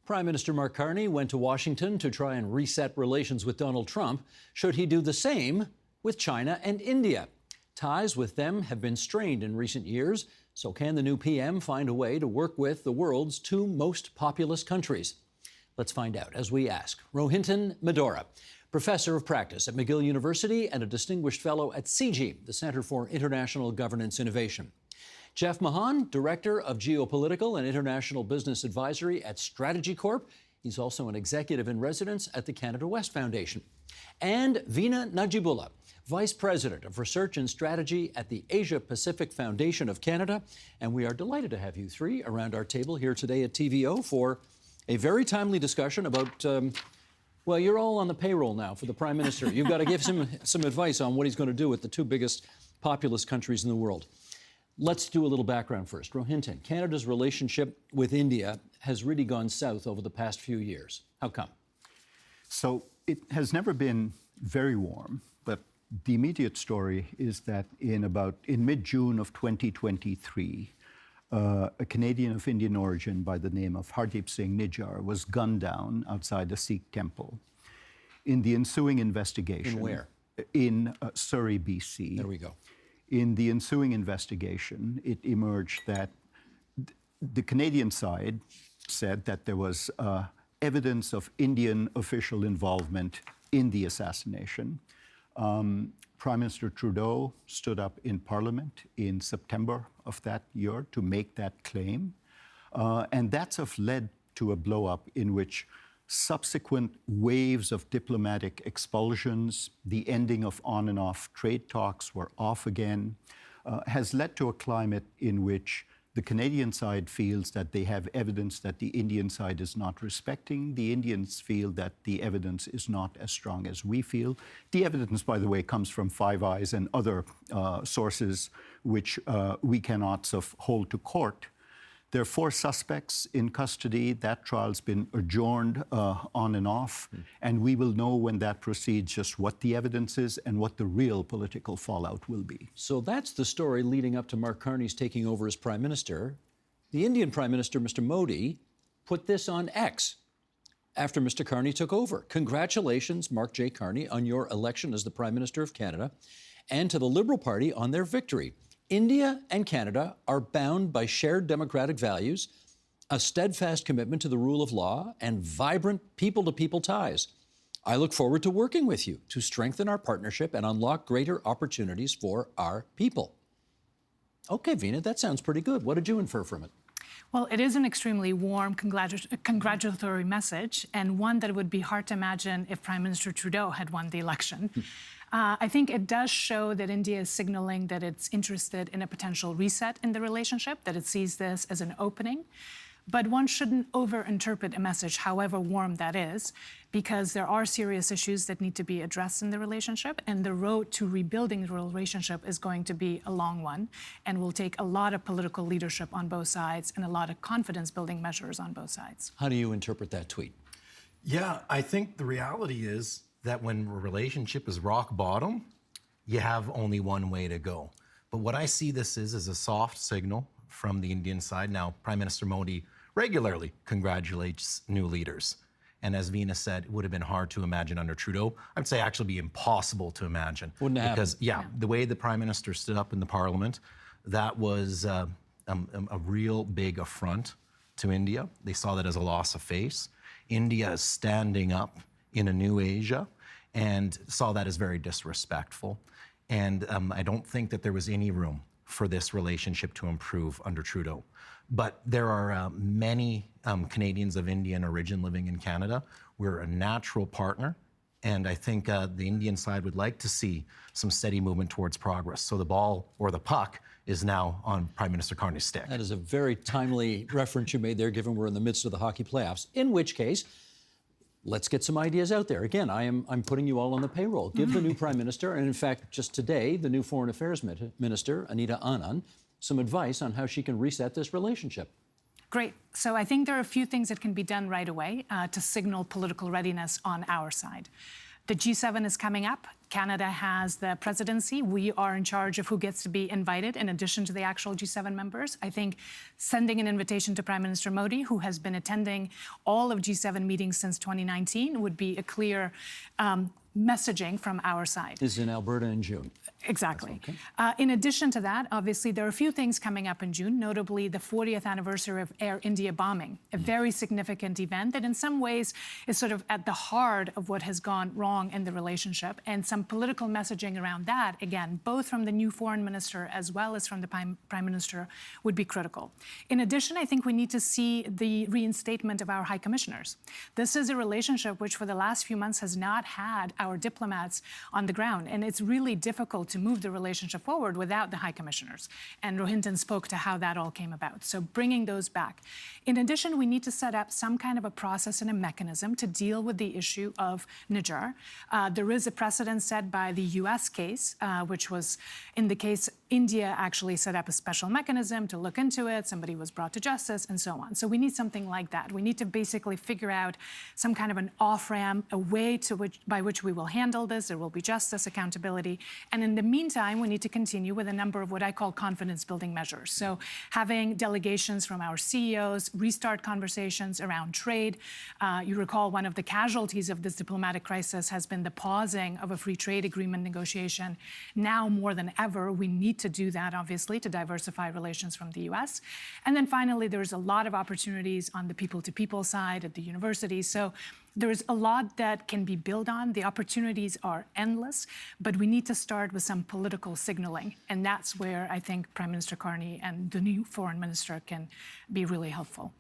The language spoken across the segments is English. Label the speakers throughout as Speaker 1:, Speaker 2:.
Speaker 1: Prime Minister Mark Carney went to Washington to try and reset relations with Donald Trump. Should he do the same with China and India? Ties with them have been strained in recent years, so can the new PM find a way to work with the world's two most populous countries? Let's find out as we ask Rohinton Medhora, professor of practice at McGill University and a distinguished fellow at CIGI, the Center for International Governance Innovation. Jeff Mahon, Director of Geopolitical and International Business Advisory at StrategyCorp. He's also an executive in residence at the Canada West Foundation. And Vina Nadjibulla, Vice President of Research and Strategy at the Asia Pacific Foundation of Canada. And we are delighted to have you three around our table here today at TVO for a very timely discussion about, well, you're all on the payroll now for the Prime Minister. You've got to give him some advice on what he's going to do with the two biggest populous countries in the world. Let's do a little background first. Rohinton, Canada's relationship with India has really gone south over the past few years. How come? So
Speaker 2: it has never been very warm, but the immediate story is that in mid-June of 2023, a Canadian of Indian origin by the name of Hardeep Singh Nijjar was gunned down outside a Sikh temple. In the ensuing investigation...
Speaker 1: In where?
Speaker 2: In Surrey, BC.
Speaker 1: There we go.
Speaker 2: In the ensuing investigation, it emerged that the Canadian side said that there was evidence of Indian official involvement in the assassination. Prime Minister Trudeau stood up in Parliament in September of that year to make that claim. And that's led to a blow-up in which subsequent waves of diplomatic expulsions, the ending of on and off trade talks were off again, has led to a climate in which the Canadian side feels that they have evidence that the Indian side is not respecting. The Indians feel that the evidence is not as strong as we feel. The evidence, by the way, comes from Five Eyes and other sources which we cannot hold to court. There are 4 suspects in custody. That trial's been adjourned on and off, and we will know when that proceeds just what the evidence is and what the real political fallout will be.
Speaker 1: So that's the story leading up to Mark Carney's taking over as Prime Minister. The Indian Prime Minister, Mr. Modi, put this on X after Mr. Carney took over. Congratulations, Mark J. Carney, on your election as the Prime Minister of Canada, and to the Liberal Party on their victory. India and Canada are bound by shared democratic values, a steadfast commitment to the rule of law, and vibrant people-to-people ties. I look forward to working with you to strengthen our partnership and unlock greater opportunities for our people. Okay, Vina, that sounds pretty good. What did you infer from it?
Speaker 3: Well, it is an extremely warm congratulatory message, and one that would be hard to imagine if Prime Minister Trudeau had won the election. I think it does show that India is signaling that it's interested in a potential reset in the relationship, that it sees this as an opening. But one shouldn't overinterpret a message, however warm that is, because there are serious issues that need to be addressed in the relationship, and the road to rebuilding the relationship is going to be a long one and will take a lot of political leadership on both sides and a lot of confidence-building measures on both sides.
Speaker 1: How do you interpret that tweet?
Speaker 4: Yeah, I think the reality is that when a relationship is rock bottom, you have only one way to go. But what I see this is a soft signal from the Indian side. Now, Prime Minister Modi regularly congratulates new leaders. And as Vina said, it would have been hard to imagine under Trudeau. I'd say actually be impossible to imagine.
Speaker 1: Wouldn't happen.
Speaker 4: Because, the way the Prime Minister stood up in the Parliament, that was a real big affront to India. They saw that as a loss of face. India is standing up in a new Asia and saw that as very disrespectful. And I don't think that there was any room for this relationship to improve under Trudeau. But there are many Canadians of Indian origin living in Canada. We're a natural partner, and I think the Indian side would like to see some steady movement towards progress. So the ball, or the puck, is now on Prime Minister Carney's stick.
Speaker 1: That is a very timely reference you made there, given we're in the midst of the hockey playoffs, in which case, let's get some ideas out there. Again, I'm putting you all on the payroll. Give the new Prime Minister, and in fact, just today, the new Foreign Affairs Minister, Anita Anand, some advice on how she can reset this relationship.
Speaker 3: Great. So I think there are a few things that can be done right away to signal political readiness on our side. The G7 is coming up. Canada has the presidency. We are in charge of who gets to be invited in addition to the actual G7 members. I think sending an invitation to Prime Minister Modi, who has been attending all of G7 meetings since 2019, would be a clear messaging from our side.
Speaker 1: This is in Alberta in June.
Speaker 3: Exactly.
Speaker 1: Okay.
Speaker 3: In addition to that, obviously, there are a few things coming up in June, notably the 40th anniversary of Air India bombing, a very significant event that in some ways is sort of at the heart of what has gone wrong in the relationship, and some political messaging around that, again, both from the new foreign minister as well as from the prime minister, would be critical. In addition, I think we need to see the reinstatement of our high commissioners. This is a relationship which for the last few months has not had our diplomats on the ground, and it's really difficult to move the relationship forward without the high commissioners. And Rohinton spoke to how that all came about. So bringing those back. In addition, we need to set up some kind of a process and a mechanism to deal with the issue of Niger. There is a precedent set by the US case, which was in the case India actually set up a special mechanism to look into it. Somebody was brought to justice and so on. So we need something like that. We need to basically figure out some kind of an off-ramp, a way by which we will handle this. There will be justice, accountability. And in the meantime, we need to continue with a number of what I call confidence-building measures. So having delegations from our CEOs, restart conversations around trade. You recall one of the casualties of this diplomatic crisis has been the pausing of a free trade agreement negotiation. Now more than ever, we need to do that, obviously, to diversify relations from the US. And then finally, there's a lot of opportunities on the people-to-people side at the universities. So there's a lot that can be built on. The opportunities are endless, but we need to start with some political signaling. And that's where I think Prime Minister Carney and the new foreign minister can be really helpful.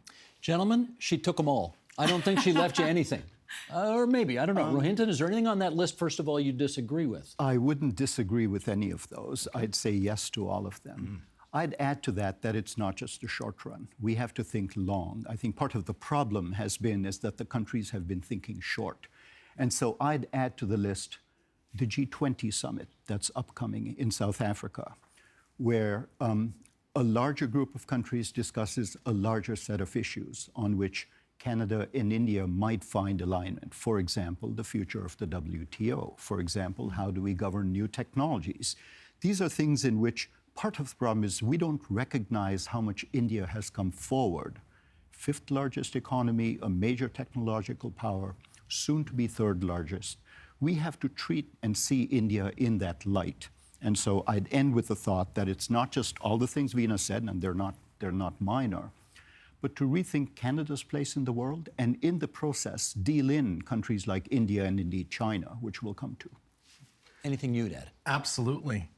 Speaker 1: Gentlemen, she took them all. I don't think she left you anything. Or maybe, I don't know. Rohinton, is there anything on that list, first of all, you disagree with?
Speaker 2: I wouldn't disagree with any of those. I'd say yes to all of them. I'd add to that it's not just the short run. We have to think long. I think part of the problem is that the countries have been thinking short. And so I'd add to the list the G20 summit that's upcoming in South Africa, where a larger group of countries discusses a larger set of issues on which Canada and India might find alignment. For example, the future of the WTO. For example, how do we govern new technologies? These are things in which part of the problem is we don't recognize how much India has come forward. Fifth largest economy, a major technological power, soon to be third largest. We have to treat and see India in that light. And so I'd end with the thought that it's not just all the things Vina said, and they're not minor, but to rethink Canada's place in the world, and in the process, deal in countries like India and indeed China, which we'll come to.
Speaker 1: Anything you'd add?
Speaker 4: Absolutely.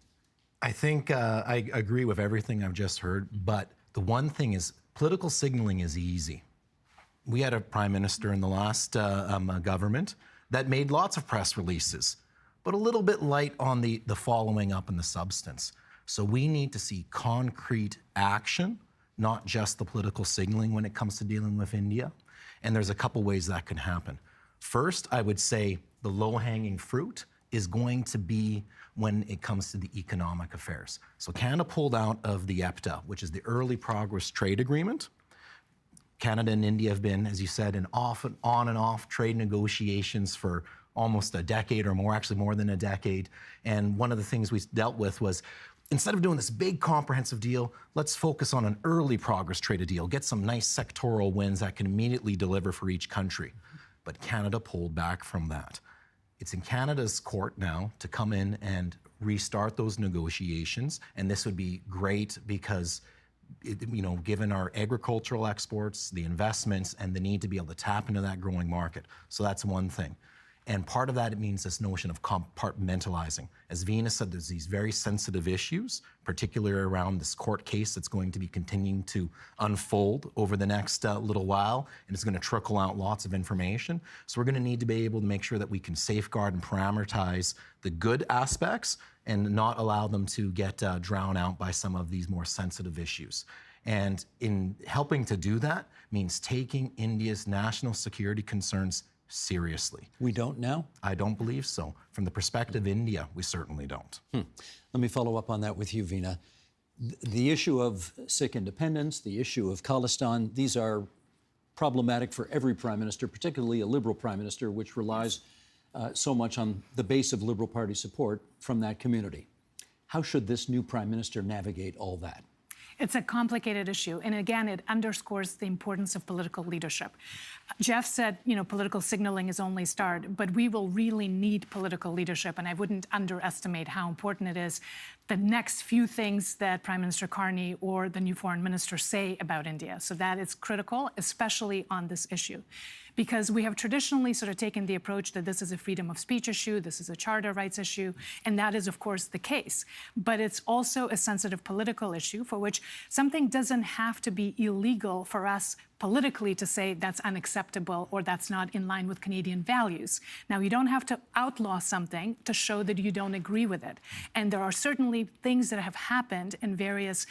Speaker 4: I think I agree with everything I've just heard, but the one thing is political signaling is easy. We had a prime minister in the last government that made lots of press releases, but a little bit light on the following up and the substance. So we need to see concrete action, not just the political signaling when it comes to dealing with India. And there's a couple ways that can happen. First, I would say the low-hanging fruit is going to be when it comes to the economic affairs. So Canada pulled out of the EPTA, which is the Early Progress Trade Agreement. Canada and India have been, as you said, on and off trade negotiations for almost a decade or more, actually more than a decade. And one of the things we dealt with was, instead of doing this big comprehensive deal, let's focus on an early progress trade deal, get some nice sectoral wins that can immediately deliver for each country. But Canada pulled back from that. It's in Canada's court now to come in and restart those negotiations. And this would be great because, given our agricultural exports, the investments, and the need to be able to tap into that growing market. So that's one thing. And part of that, it means this notion of compartmentalizing. As Vina said, there's these very sensitive issues, particularly around this court case that's going to be continuing to unfold over the next little while, and it's going to trickle out lots of information. So we're going to need to be able to make sure that we can safeguard and parameterize the good aspects and not allow them to get drowned out by some of these more sensitive issues. And in helping to do that means taking India's national security concerns seriously.
Speaker 1: We don't now?
Speaker 4: I don't believe so. From the perspective of India, we certainly don't.
Speaker 1: Let me follow up on that with you, Vina. The issue of Sikh independence, the issue of Khalistan, these are problematic for every prime minister, particularly a liberal prime minister, which relies so much on the base of Liberal Party support from that community. How should this new prime minister navigate all that?
Speaker 3: It's a complicated issue. And again, it underscores the importance of political leadership. Jeff said, political signaling is only start, but we will really need political leadership. And I wouldn't underestimate how important it is the next few things that Prime Minister Carney or the new foreign minister say about India. So that is critical, especially on this issue. Because we have traditionally sort of taken the approach that this is a freedom of speech issue, this is a charter rights issue, and that is, of course, the case. But it's also a sensitive political issue for which something doesn't have to be illegal for us politically to say that's unacceptable or that's not in line with Canadian values. Now, you don't have to outlaw something to show that you don't agree with it. And there are certainly things that have happened in various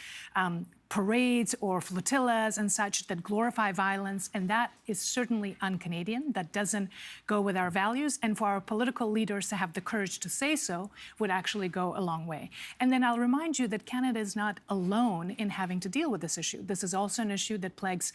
Speaker 3: parades or flotillas and such that glorify violence, and that is certainly un-Canadian. That doesn't go with our values, and for our political leaders to have the courage to say so would actually go a long way. And then I'll remind you that Canada is not alone in having to deal with this issue. This is also an issue that plagues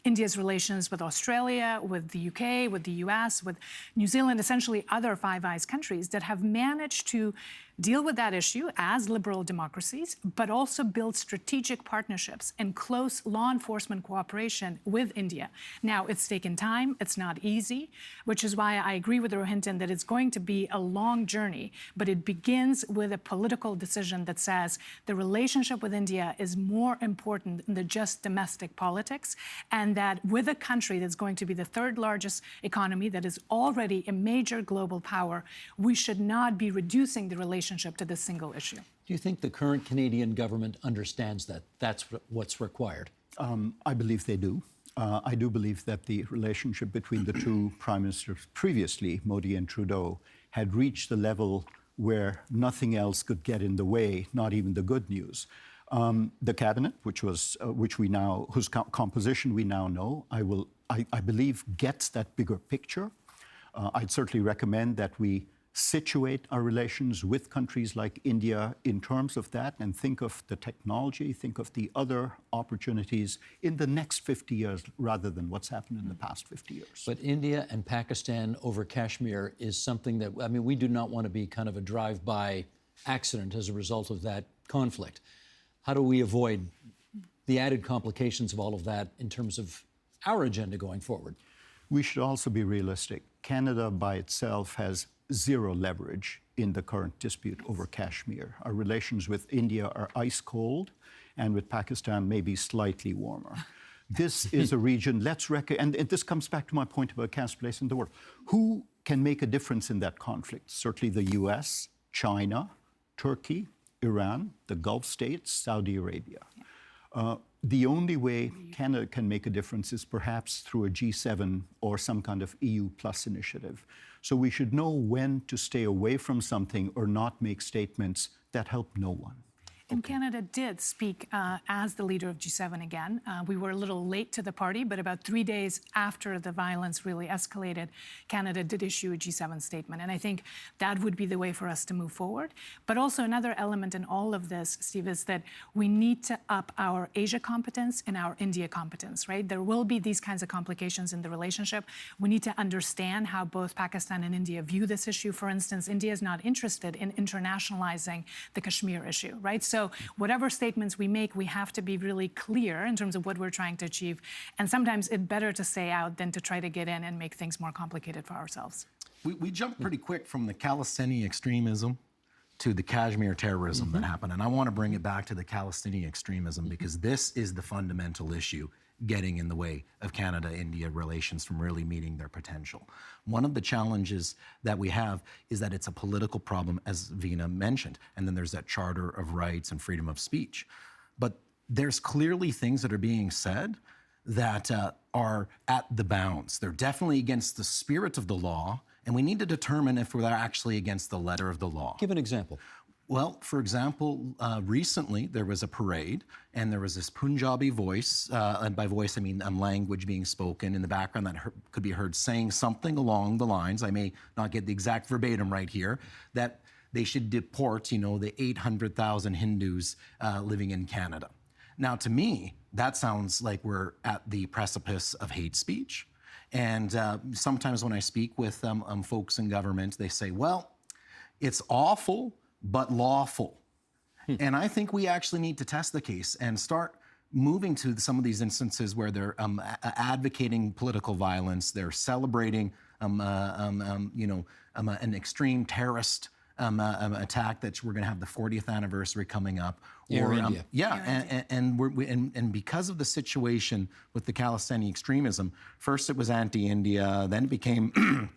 Speaker 3: India's relations with Australia, with the UK, with the US, with New Zealand, essentially other Five Eyes countries that have managed to deal with that issue as liberal democracies, but also build strategic partnerships and close law enforcement cooperation with India. Now, it's taken time, it's not easy, which is why I agree with Rohinton that it's going to be a long journey, but it begins with a political decision that says the relationship with India is more important than just domestic politics, and that with a country that's going to be the third largest economy, that is already a major global power, we should not be reducing the relationship to this single issue.
Speaker 1: Do you think the current Canadian government understands that that's what's required?
Speaker 2: I believe they do. I do believe that the relationship between the two prime ministers previously, Modi and Trudeau, had reached the level where nothing else could get in the way, not even the good news. The cabinet, whose composition we now know, I believe gets that bigger picture. I'd certainly recommend that we situate our relations with countries like India in terms of that and think of the technology, think of the other opportunities in the next 50 years rather than what's happened in the past 50 years.
Speaker 1: But India and Pakistan over Kashmir is something that, we do not want to be kind of a drive-by accident as a result of that conflict. How do we avoid the added complications of all of that in terms of our agenda going forward?
Speaker 2: We should also be realistic. Canada by itself has zero leverage in the current dispute over Kashmir. Our relations with India are ice cold, and with Pakistan maybe slightly warmer. This is a region, and this comes back to my point about Canada's place in the world. Who can make a difference in that conflict? Certainly the US, China, Turkey, Iran, the Gulf states, Saudi Arabia. The only way Canada can make a difference is perhaps through a G7 or some kind of EU plus initiative. So we should know when to stay away from something or not make statements that help no one.
Speaker 3: And Canada did speak as the leader of G7 again. We were a little late to the party, but about 3 days after the violence really escalated, Canada did issue a G7 statement. And I think that would be the way for us to move forward. But also another element in all of this, Steve, is that we need to up our Asia competence and our India competence, right? There will be these kinds of complications in the relationship. We need to understand how both Pakistan and India view this issue. For instance, India is not interested in internationalizing the Kashmir issue, right? So whatever statements we make, we have to be really clear in terms of what we're trying to achieve. And sometimes it's better to say out than to try to get in and make things more complicated for ourselves.
Speaker 4: We jumped pretty quick from the Khalistani extremism to the Kashmir terrorism that happened. And I want to bring it back to the Khalistani extremism because this is the fundamental issue getting in the way of Canada-India relations from really meeting their potential. One of the challenges that we have is that it's a political problem, as Vina mentioned, and then there's that Charter of Rights and freedom of speech. But there's clearly things that are being said that are at the bounds. They're definitely against the spirit of the law, and we need to determine if we're actually against the letter of the law.
Speaker 1: Give an example.
Speaker 4: Well, for example, recently there was a parade and there was this Punjabi voice, and by voice I mean language being spoken in the background that could be heard saying something along the lines, I may not get the exact verbatim right here, that they should deport, the 800,000 Hindus living in Canada. Now, to me, that sounds like we're at the precipice of hate speech. And sometimes when I speak with folks in government, they say, well, it's awful, but lawful. And I think we actually need to test the case and start moving to some of these instances where they're advocating political violence, they're celebrating, an extreme terrorist attack that we're going to have the 40th anniversary coming up.
Speaker 1: India.
Speaker 4: And because of the situation with the Khalistani extremism, first it was anti-India, then it became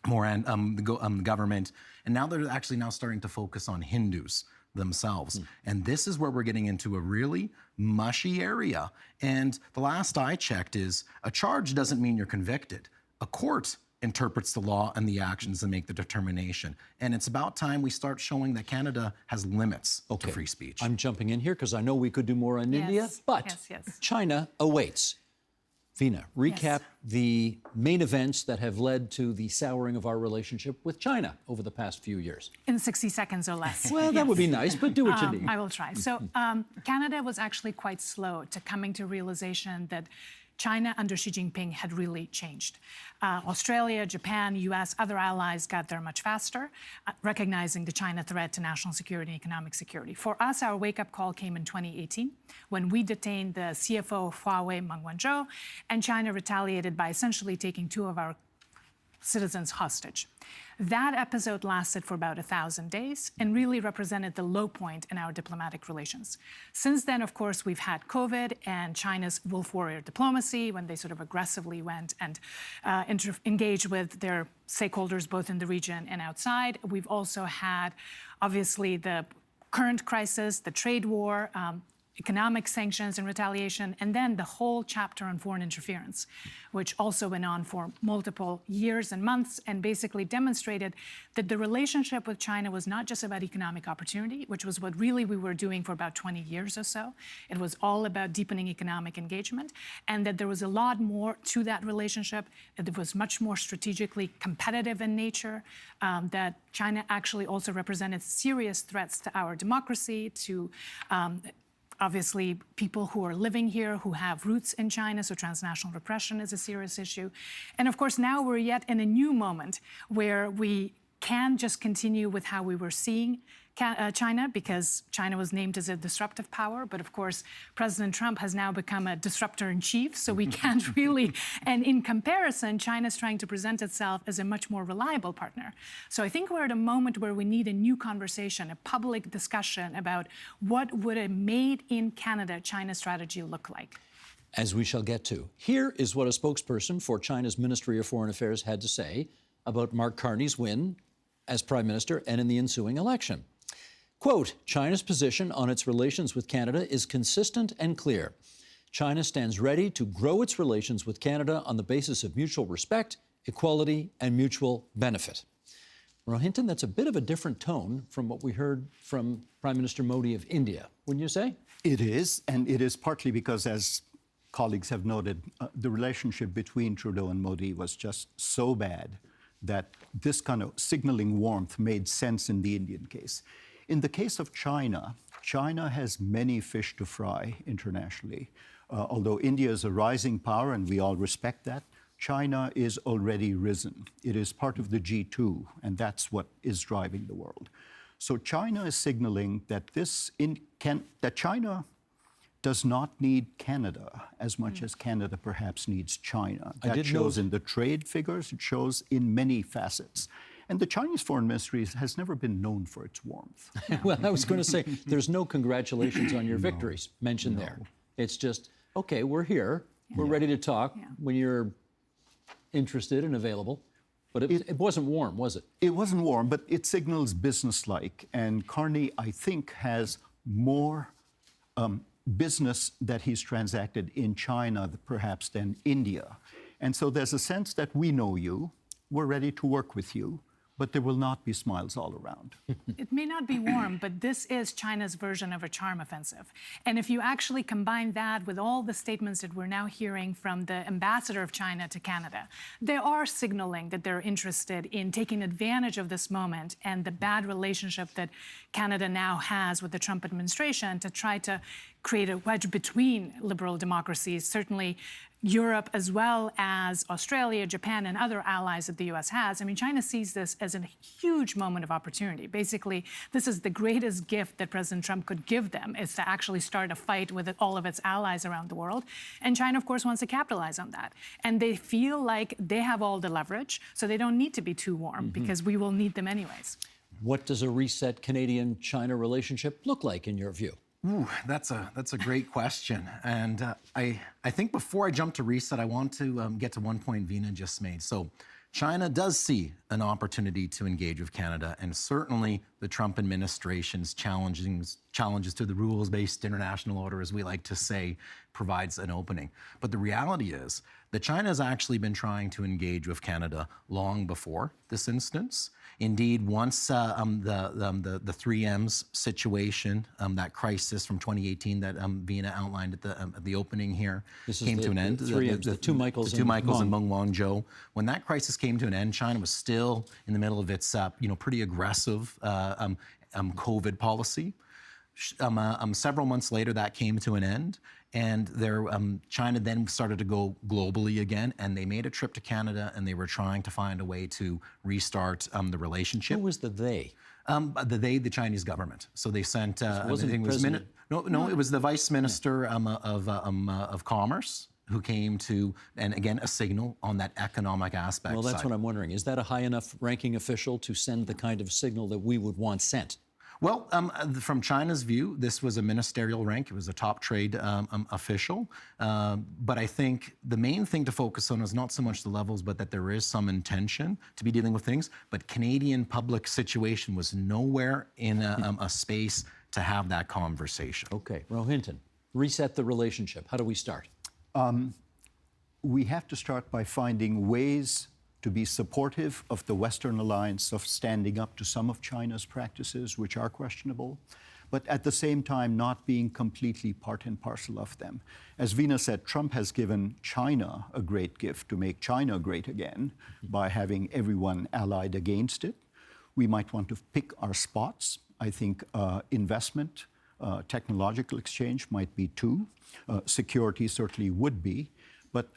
Speaker 4: more the government, and now they're actually now starting to focus on Hindus themselves. And this is where we're getting into a really mushy area. And the last I checked is a charge doesn't mean you're convicted. A court interprets the law and the actions and make the determination. And it's about time we start showing that Canada has limits to free speech.
Speaker 1: I'm jumping in here because I know we could do more on India, but China awaits. Vina, recap the main events that have led to the souring of our relationship with China over the past few years.
Speaker 3: In 60 seconds or less.
Speaker 1: Well, that would be nice, but do what you need.
Speaker 3: I will try. So Canada was actually quite slow to coming to realization that China under Xi Jinping had really changed. Australia, Japan, US, other allies got there much faster, recognizing the China threat to national security and economic security. For us, our wake-up call came in 2018 when we detained the CFO of Huawei, Meng Wanzhou, and China retaliated by essentially taking 2 of our citizens hostage. That episode lasted for about 1,000 days and really represented the low point in our diplomatic relations. Since then, of course, we've had COVID and China's wolf warrior diplomacy when they sort of aggressively went and engaged with their stakeholders both in the region and outside. We've also had, obviously, the current crisis, the trade war, economic sanctions and retaliation, and then the whole chapter on foreign interference, which also went on for multiple years and months and basically demonstrated that the relationship with China was not just about economic opportunity, which was what really we were doing for about 20 years or so. It was all about deepening economic engagement, and that there was a lot more to that relationship, that it was much more strategically competitive in nature, that China actually also represented serious threats to our democracy, to obviously people who are living here who have roots in China, so transnational repression is a serious issue. And of course, now we're yet in a new moment where we can just continue with how we were seeing China, because China was named as a disruptive power. But of course, President Trump has now become a disruptor in chief, so we can't really. And in comparison, China's trying to present itself as a much more reliable partner. So I think we're at a moment where we need a new conversation, a public discussion about what would a made in Canada China strategy look like.
Speaker 1: As we shall get to. Here is what a spokesperson for China's Ministry of Foreign Affairs had to say about Mark Carney's win as Prime Minister and in the ensuing election. Quote, China's position on its relations with Canada is consistent and clear. China stands ready to grow its relations with Canada on the basis of mutual respect, equality, and mutual benefit. Rohinton, that's a bit of a different tone from what we heard from Prime Minister Modi of India, wouldn't you say?
Speaker 2: It is, and it is partly because, as colleagues have noted, the relationship between Trudeau and Modi was just so bad that this kind of signaling warmth made sense in the Indian case. In the case of China, China has many fish to fry internationally. Although India is a rising power, and we all respect that, China is already risen. It is part of the G2, and that's what is driving the world. So China is signaling that that China does not need Canada as much as Canada perhaps needs China. That shows in the trade figures, it shows in many facets. And the Chinese Foreign Ministry has never been known for its warmth.
Speaker 1: Well, I was going to say, there's no congratulations on your victories mentioned there. It's just, okay, we're here. We're ready to talk when you're interested and available. But it wasn't warm, was it? It
Speaker 2: wasn't warm, but it signals businesslike. And Carney, I think, has more business that he's transacted in China perhaps than India. And so there's a sense that we know you, we're ready to work with you, but there will not be smiles all around.
Speaker 3: It may not be warm, but this is China's version of a charm offensive. And if you actually combine that with all the statements that we're now hearing from the ambassador of China to Canada, they are signaling that they're interested in taking advantage of this moment and the bad relationship that Canada now has with the Trump administration to try to create a wedge between liberal democracies, certainly Europe, as well as Australia, Japan, and other allies that the U.S. has. I mean, China sees this as a huge moment of opportunity. Basically, this is the greatest gift that President Trump could give them, is to actually start a fight with all of its allies around the world. And China, of course, wants to capitalize on that. And they feel like they have all the leverage, so they don't need to be too warm, because we will need them anyways.
Speaker 1: What does a reset Canadian-China relationship look like, in your view?
Speaker 4: Ooh, that's a great question. And I think before I jump to reset, I want to get to one point Vina just made. So China does see an opportunity to engage with Canada, and certainly the Trump administration's challenges to the rules-based international order, as we like to say, provides an opening. But the reality is that China has actually been trying to engage with Canada long before this instance. Indeed, once the 3Ms situation, that crisis from 2018 that Vina outlined at the opening here, came to an end.
Speaker 1: The two Michaels
Speaker 4: and Meng Wanzhou. When that crisis came to an end, China was still in the middle of its pretty aggressive COVID policy. Several months later, that came to an end, and China then started to go globally again, and they made a trip to Canada, and they were trying to find a way to restart the relationship.
Speaker 1: Who was the they?
Speaker 4: The Chinese government. So they sent.
Speaker 1: It was
Speaker 4: the Vice Minister of Commerce who came to, and again, a signal on that economic aspect.
Speaker 1: Well, that's
Speaker 4: side.
Speaker 1: what I'm wondering. Is that a high enough ranking official to send the kind of signal that we would want sent?
Speaker 4: Well, from China's view, this was a ministerial rank. It was a top trade official. But I think the main thing to focus on is not so much the levels, but that there is some intention to be dealing with things. But Canadian public situation was nowhere in a space to have that conversation.
Speaker 1: Okay, Rohinton, reset the relationship. How do we start?
Speaker 2: We have to start by finding ways to be supportive of the Western alliance, of standing up to some of China's practices, which are questionable, but at the same time not being completely part and parcel of them. As Vina said, Trump has given China a great gift to make China great again by having everyone allied against it. We might want to pick our spots. I think investment, technological exchange might be two. Security certainly would be. But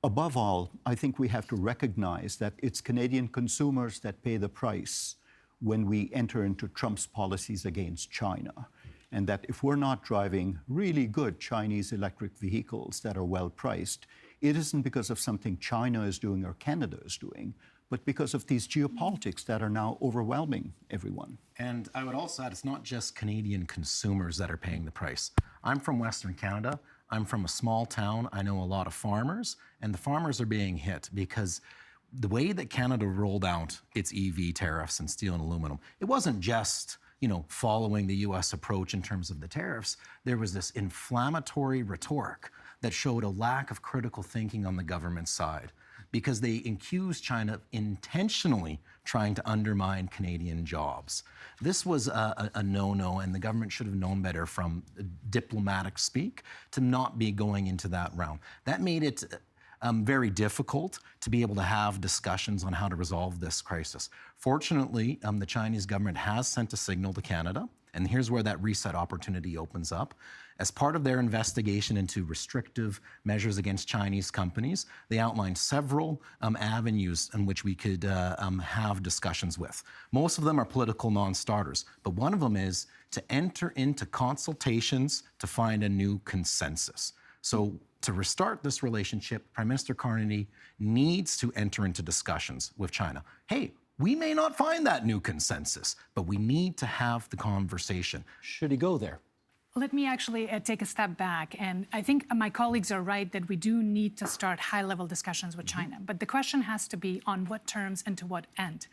Speaker 2: above all, I think we have to recognize that it's Canadian consumers that pay the price when we enter into Trump's policies against China. And that if we're not driving really good Chinese electric vehicles that are well priced, it isn't because of something China is doing or Canada is doing, but because of these geopolitics that are now overwhelming everyone.
Speaker 4: And I would also add, it's not just Canadian consumers that are paying the price. I'm from Western Canada. I'm from a small town. I know a lot of farmers, and the farmers are being hit because the way that Canada rolled out its EV tariffs and steel and aluminum, it wasn't just, following the U.S. approach in terms of the tariffs. There was this inflammatory rhetoric that showed a lack of critical thinking on the government side, because they accused China of intentionally trying to undermine Canadian jobs. This was a no-no, and the government should have known better from diplomatic speak to not be going into that round. That made it very difficult to be able to have discussions on how to resolve this crisis. Fortunately, the Chinese government has sent a signal to Canada, and here's where that reset opportunity opens up. As part of their investigation into restrictive measures against Chinese companies, they outlined several avenues in which we could have discussions with. Most of them are political non-starters, but one of them is to enter into consultations to find a new consensus. So to restart this relationship, Prime Minister Carney needs to enter into discussions with China. Hey, we may not find that new consensus, but we need to have the conversation.
Speaker 1: Should he go there?
Speaker 3: Let me actually take a step back. And I think my colleagues are right that we do need to start high-level discussions with China. But the question has to be on what terms and to what end.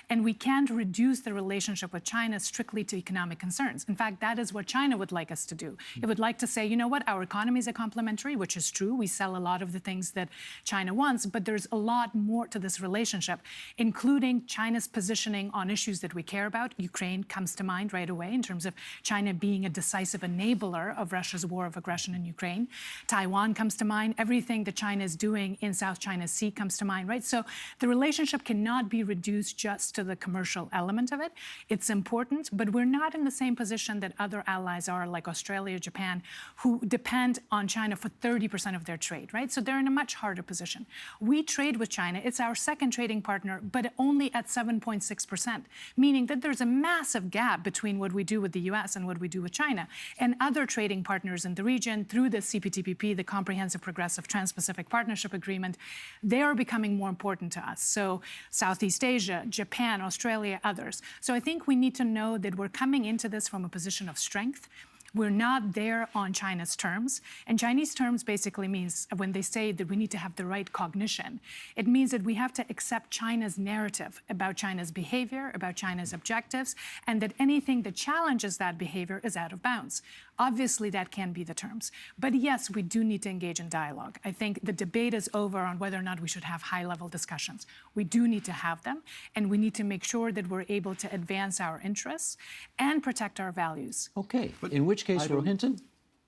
Speaker 3: And we can't reduce the relationship with China strictly to economic concerns. In fact, that is what China would like us to do. It would like to say, you know what, our economies are complementary, which is true. We sell a lot of the things that China wants, but there's a lot more to this relationship, including China's positioning on issues that we care about. Ukraine comes to mind right away in terms of China being a decisive and enabler of Russia's war of aggression in Ukraine. Taiwan comes to mind. Everything that China is doing in South China Sea comes to mind, right? So the relationship cannot be reduced just to the commercial element of it. It's important, but we're not in the same position that other allies are, like Australia, Japan, who depend on China for 30% of their trade, right? So they're in a much harder position. We trade with China. It's our second trading partner, but only at 7.6%, meaning that there's a massive gap between what we do with the US and what we do with China. And other trading partners in the region, through the CPTPP, the Comprehensive Progressive Trans-Pacific Partnership Agreement, they are becoming more important to us. So Southeast Asia, Japan, Australia, others. So I think we need to know that we're coming into this from a position of strength. We're not there on China's terms. And Chinese terms basically means, when they say that we need to have the right cognition, it means that we have to accept China's narrative about China's behavior, about China's objectives, and that anything that challenges that behavior is out of bounds. Obviously, that can be the terms. But yes, we do need to engage in dialogue. I think the debate is over on whether or not we should have high-level discussions. We do need to have them, and we need to make sure that we're able to advance our interests and protect our values.
Speaker 1: Okay, in which case, Rohinton,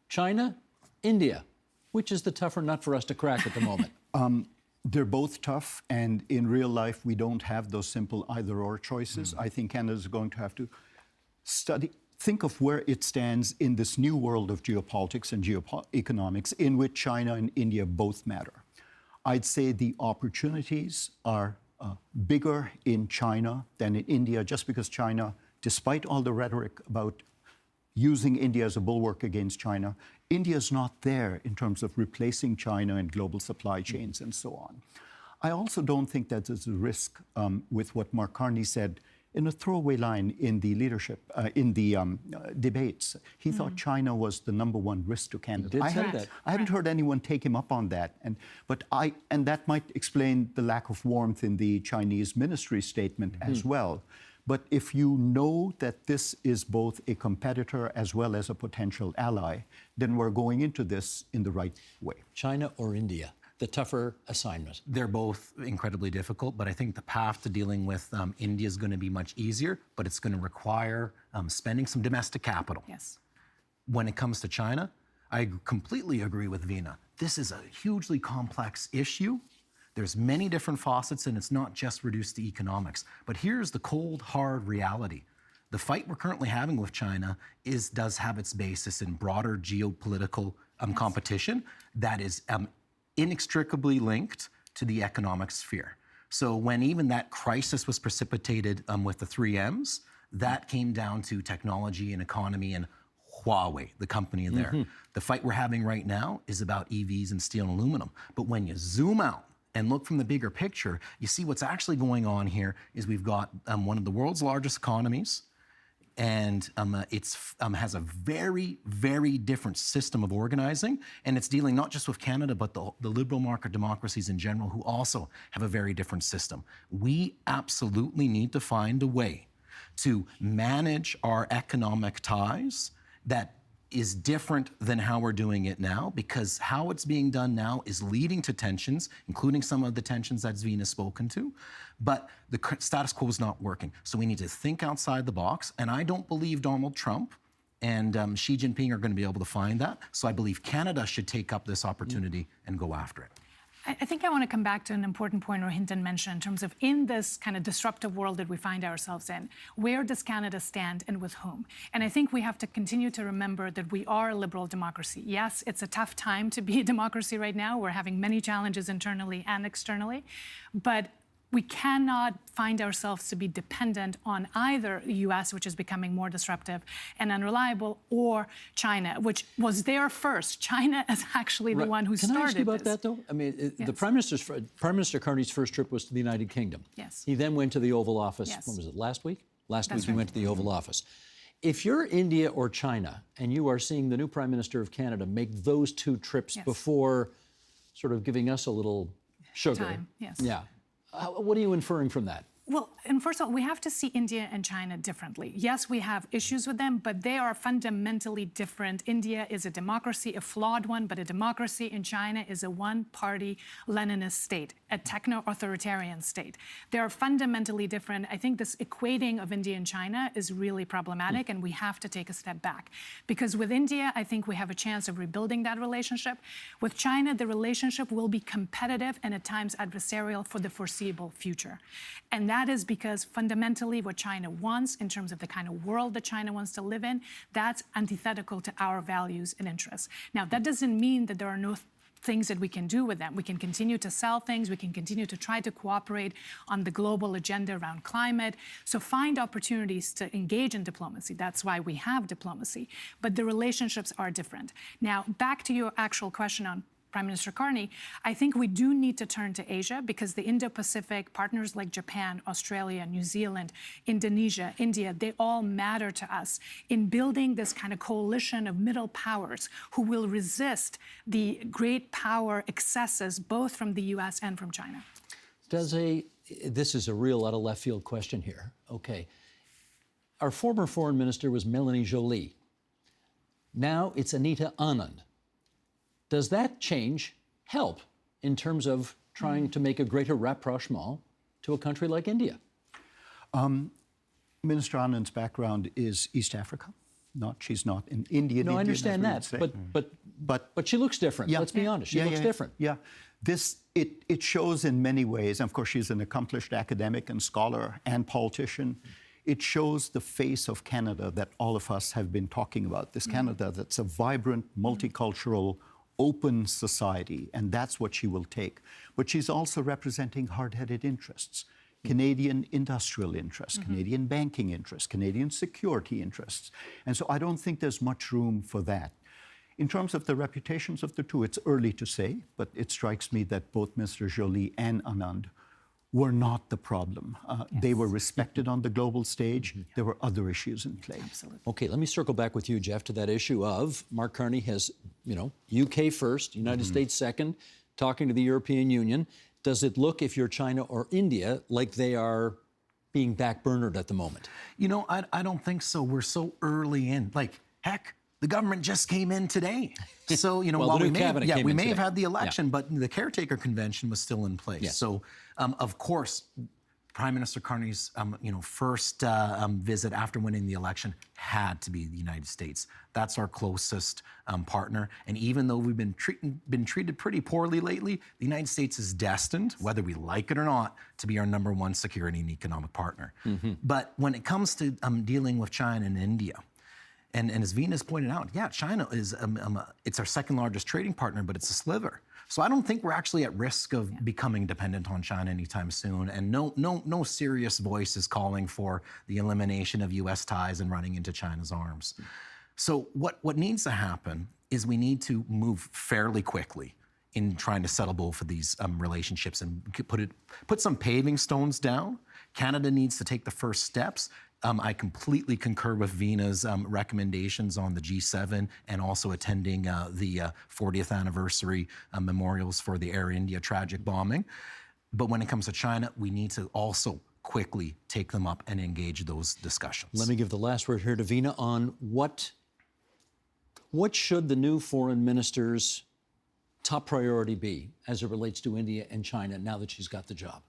Speaker 1: China, India, which is the tougher nut for us to crack at the moment?
Speaker 2: They're both tough, and in real life, we don't have those simple either-or choices. I think Canada is going to have to think of where it stands in this new world of geopolitics and geoeconomics in which China and India both matter. I'd say the opportunities are bigger in China than in India, just because China, despite all the rhetoric about using India as a bulwark against China, India is not there in terms of replacing China in global supply chains and so on. I also don't think that there's a risk with what Mark Carney said in a throwaway line in the leadership, in the debates. He thought China was the #1 risk to Canada.
Speaker 1: He did say that.
Speaker 2: I haven't heard anyone take him up on that. And that might explain the lack of warmth in the Chinese ministry statement as well. But if you know that this is both a competitor as well as a potential ally, then we're going into this in the right way.
Speaker 1: China or India, the tougher assignment?
Speaker 4: They're both incredibly difficult, but I think the path to dealing with India is going to be much easier, but it's going to require spending some domestic capital.
Speaker 3: Yes.
Speaker 4: When it comes to China, I completely agree with Vina. This is a hugely complex issue. There's many different facets, and it's not just reduced to economics. But here's the cold, hard reality. The fight we're currently having with China does have its basis in broader geopolitical competition that is inextricably linked to the economic sphere. So when even that crisis was precipitated with the 3Ms, that came down to technology and economy and Huawei, the company there. The fight we're having right now is about EVs and steel and aluminum. But when you zoom out and look from the bigger picture, you see what's actually going on here is we've got one of the world's largest economies, and it has a very, very different system of organizing, and it's dealing not just with Canada, but the liberal market democracies in general, who also have a very different system. We absolutely need to find a way to manage our economic ties that is different than how we're doing it now, because how it's being done now is leading to tensions, including some of the tensions that Vina's spoken to, but the status quo is not working. So we need to think outside the box, and I don't believe Donald Trump and Xi Jinping are going to be able to find that. So I believe Canada should take up this opportunity and go after it.
Speaker 3: I think I want to come back to an important point Rohinton mentioned in terms of, in this kind of disruptive world that we find ourselves in, where does Canada stand and with whom? And I think we have to continue to remember that we are a liberal democracy. Yes, it's a tough time to be a democracy right now. We're having many challenges internally and externally, but we cannot find ourselves to be dependent on either the US, which is becoming more disruptive and unreliable, or China, which was there first. China is actually the one who started this.
Speaker 1: Can I ask you about that, though? I mean, the Prime Minister Carney's first trip was to the United Kingdom.
Speaker 3: Yes.
Speaker 1: He then went to the Oval Office,
Speaker 3: Yes.
Speaker 1: when was it, last week? Last
Speaker 3: That's
Speaker 1: week he
Speaker 3: right.
Speaker 1: went to the Oval Office. If you're India or China, and you are seeing the new Prime Minister of Canada make those two trips
Speaker 3: Yes.
Speaker 1: before sort of giving us a little sugar.
Speaker 3: Time, yes.
Speaker 1: Yeah. What are you inferring from that?
Speaker 3: Well, and first of all, we have to see India and China differently. Yes, we have issues with them, but they are fundamentally different. India is a democracy, a flawed one, but a democracy. And China is a one-party Leninist state, a techno-authoritarian state. They are fundamentally different. I think this equating of India and China is really problematic, and we have to take a step back. Because with India, I think we have a chance of rebuilding that relationship. With China, the relationship will be competitive and at times adversarial for the foreseeable future. And that is because fundamentally what China wants in terms of the kind of world that China wants to live in, that's antithetical to our values and interests. Now, that doesn't mean that there are no things that we can do with them. We can continue to sell things. We can continue to try to cooperate on the global agenda around climate. So find opportunities to engage in diplomacy. That's why we have diplomacy. But the relationships are different. Now, back to your actual question on Prime Minister Carney, I think we do need to turn to Asia because the Indo-Pacific partners like Japan, Australia, New Zealand, Indonesia, India, they all matter to us in building this kind of coalition of middle powers who will resist the great power excesses both from the US and from China.
Speaker 1: This is a real out of left field question here. Okay. Our former foreign minister was Melanie Joly. Now it's Anita Anand. Does that change help in terms of trying to make a greater rapprochement to a country like India?
Speaker 2: Minister Anand's background is East Africa. She's not an Indian.
Speaker 1: No, I understand that, but she looks different.
Speaker 2: Yeah,
Speaker 1: let's be honest. She looks different.
Speaker 2: Yeah, it shows in many ways. And of course, she's an accomplished academic and scholar and politician. It shows the face of Canada that all of us have been talking about. This Canada that's a vibrant, multicultural, open society, and that's what she will take. But she's also representing hard-headed interests, Canadian industrial interests, Canadian banking interests, Canadian security interests. And so I don't think there's much room for that. In terms of the reputations of the two, it's early to say, but it strikes me that both Mr. Joly and Anand were not the problem. They were respected on the global stage. There were other issues in play.
Speaker 3: Absolutely.
Speaker 1: Okay, let me circle back with you, Jeff, to that issue of Mark Carney has, UK first, United States second, talking to the European Union. Does it look, if you're China or India, like they are being backburnered at the moment?
Speaker 4: I don't think so. We're so early in. Heck, the government just came in today. So,
Speaker 1: well,
Speaker 4: while we may
Speaker 1: have
Speaker 4: had the election, but the caretaker convention was still in place.
Speaker 1: Yes.
Speaker 4: So, of course, Prime Minister Carney's first visit after winning the election had to be the United States. That's our closest partner. And even though we've been treated pretty poorly lately, the United States is destined, whether we like it or not, to be our #1 security and economic partner. But when it comes to dealing with China and India, and as Vina's pointed out, China is it's our second largest trading partner, but it's a sliver. So I don't think we're actually at risk of becoming dependent on China anytime soon. And no serious voice is calling for the elimination of U.S. ties and running into China's arms. So what needs to happen is we need to move fairly quickly in trying to settle both of these relationships and put some paving stones down. Canada needs to take the first steps. I completely concur with Vina's recommendations on the G7 and also attending the 40th anniversary memorials for the Air India tragic bombing. But when it comes to China, we need to also quickly take them up and engage those discussions.
Speaker 1: Let me give the last word here to Vina on what should the new foreign minister's top priority be as it relates to India and China now that she's got the job?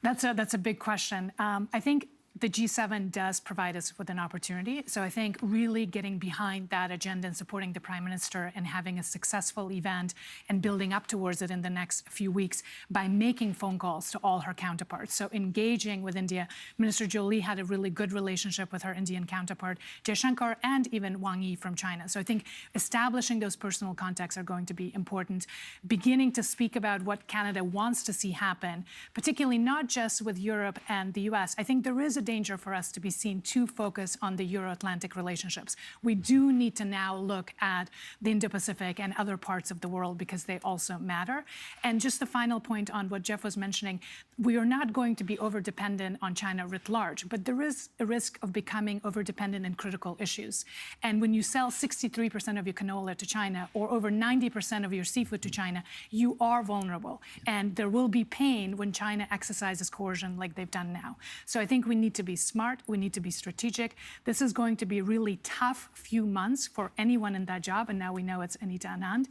Speaker 3: That's a big question. I think the G7 does provide us with an opportunity. So I think really getting behind that agenda and supporting the Prime Minister and having a successful event and building up towards it in the next few weeks by making phone calls to all her counterparts. So engaging with India. Minister Joly had a really good relationship with her Indian counterpart, Jaishankar, and even Wang Yi from China. So I think establishing those personal contacts are going to be important. Beginning to speak about what Canada wants to see happen, particularly not just with Europe and the US. I think there is a a danger for us to be seen too focused on the Euro-Atlantic relationships. We do need to now look at the Indo-Pacific and other parts of the world because they also matter. And just the final point on what Jeff was mentioning, we are not going to be over-dependent on China writ large, but there is a risk of becoming over-dependent in critical issues. And when you sell 63% of your canola to China or over 90% of your seafood to China, you are vulnerable. And there will be pain when China exercises coercion like they've done now. So I think we need to be smart, we need to be strategic. This is going to be a really tough few months for anyone in that job, and now we know it's Anita Anand.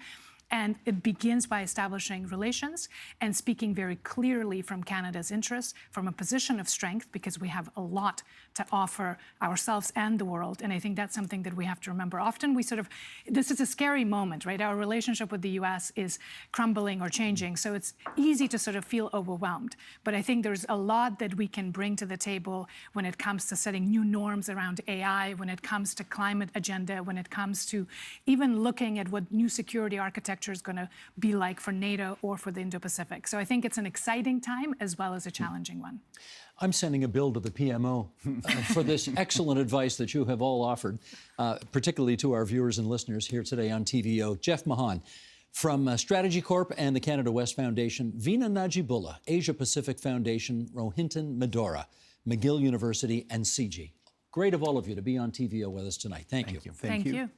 Speaker 3: And it begins by establishing relations and speaking very clearly from Canada's interests, from a position of strength, because we have a lot to offer ourselves and the world. And I think that's something that we have to remember. Often we sort of, this is a scary moment, right? Our relationship with the US is crumbling or changing. So it's easy to sort of feel overwhelmed. But I think there's a lot that we can bring to the table when it comes to setting new norms around AI, when it comes to climate agenda, when it comes to even looking at what new security architecture is going to be like for NATO or for the Indo-Pacific. So I think it's an exciting time as well as a challenging one.
Speaker 1: I'm sending a bill to the PMO for this excellent advice that you have all offered, particularly to our viewers and listeners here today on TVO. Jeff Mahon from StrategyCorp and the Canada West Foundation, Vina Nadjibulla, Asia Pacific Foundation, Rohinton, Medhora, McGill University, and CIGI. Great of all of you to be on TVO with us tonight. Thank you.
Speaker 3: Thank you.